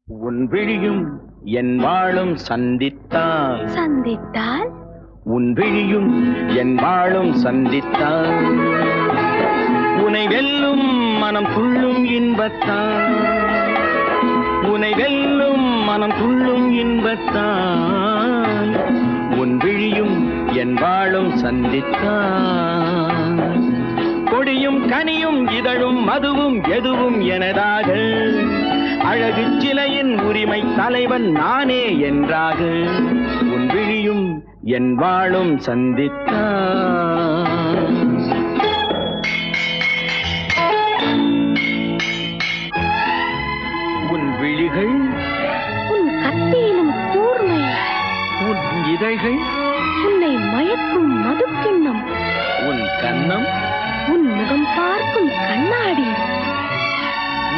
உன் விழியும் என் வாழும் சந்தித்தால் சந்தித்தால் உன் விழியும் என் வாழும் சந்தித்தால் உனை வெல்லும் மனம் துள்ளும் இன்பத்தால் உனை வெல்லும் மனம் துள்ளும் இன்பத்தால் உன் விழியும் என் வாழும் சந்தித்தால் கொடியும் கனியும் இதழும் மதுவும் எதுவும் எனதாக அழகு சிலையின் உரிமை தலைவன் நானே என்றாக உன் விழியும் என் வாழும் சந்தித்தால் உன் விழிகள் உன் கத்தியிலும் கூர்மை உன் இதழ்கள் உன்னை மயக்கும் மதுக்கிண்ணம் உன் கன்னம் உன் முகம் பார்க்கும் கண்ணாடி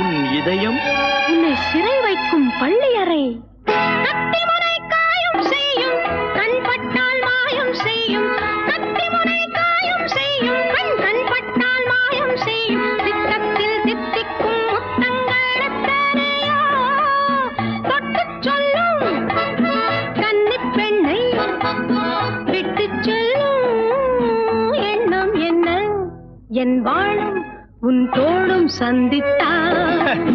உன் இதயம் உன்னை சிறை வைக்கும் பள்ளியறை கத்திமுனை காயம் செய்யும் கண் பட்டால் மாயம் செய்யும் கத்திமுனை காயம் செய்யும் கண் பட்டால் மாயம் செய்யும் சித்தத்தில் தித்திக்கும் முத்தங்கள் எத்தனையோ தொட்டுச் சொல்லும் கன்னிப் பெண்ணை விட்டுச் சொல்லும் எண்ணம் என்ன என் வாழும் உன் தோளும் சந்தித்தால்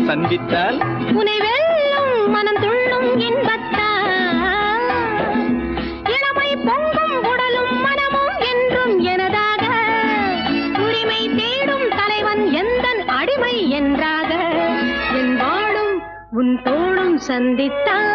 சந்தித்தால் உனை வெல்லும் மனம் துள்ளும் இன்பத்தால் இளமை பொங்கும் உடலும் மனமும் என்றும் எனதாக உரிமை தேடும் தலைவன் எந்தன் அடிமை என்றாக என் வாழும் உன் தோளும் சந்தித்தால்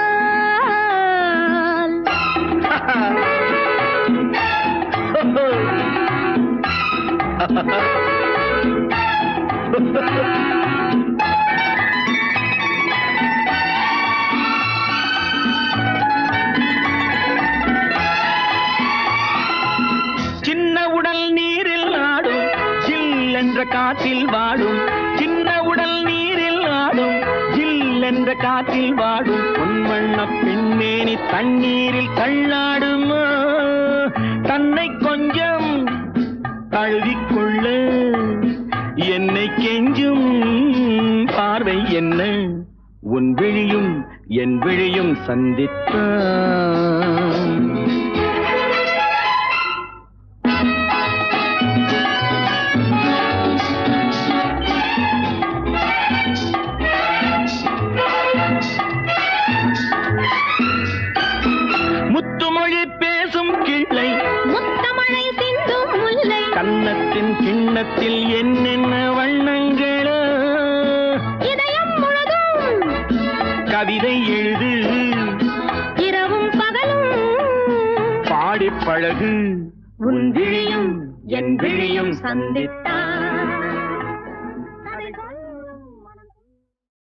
சின்ன உடல் நீரில் ஆடும் ஜில் என்ற காற்றில் வாடும் சின்ன உடல் நீரில் ஆடும் ஜில் என்ற காற்றில் வாடும் பொன்வண்ண பெண்மேனி தண்ணீரில் தள்ளாடுமா தன்னை கொஞ்சம் தழுவிக்கொள்ள என்னை கெஞ்சும் பார்வை என்ன உன் விழியும் என் விழியும் சந்தித்தான் முத்துமொழி பேசும் கிள்ளை முத்தமழை சிந்தும் முல்லை கன்னத்தின் கிண்ணத்தில் என்னென்ன வண்ணங்களோ இதயம் முழுதும் கவிதை எழுது இரவும் பகலும் பாடிப் பழகு உன் விழியும் என் விழியும் சந்தித்தால்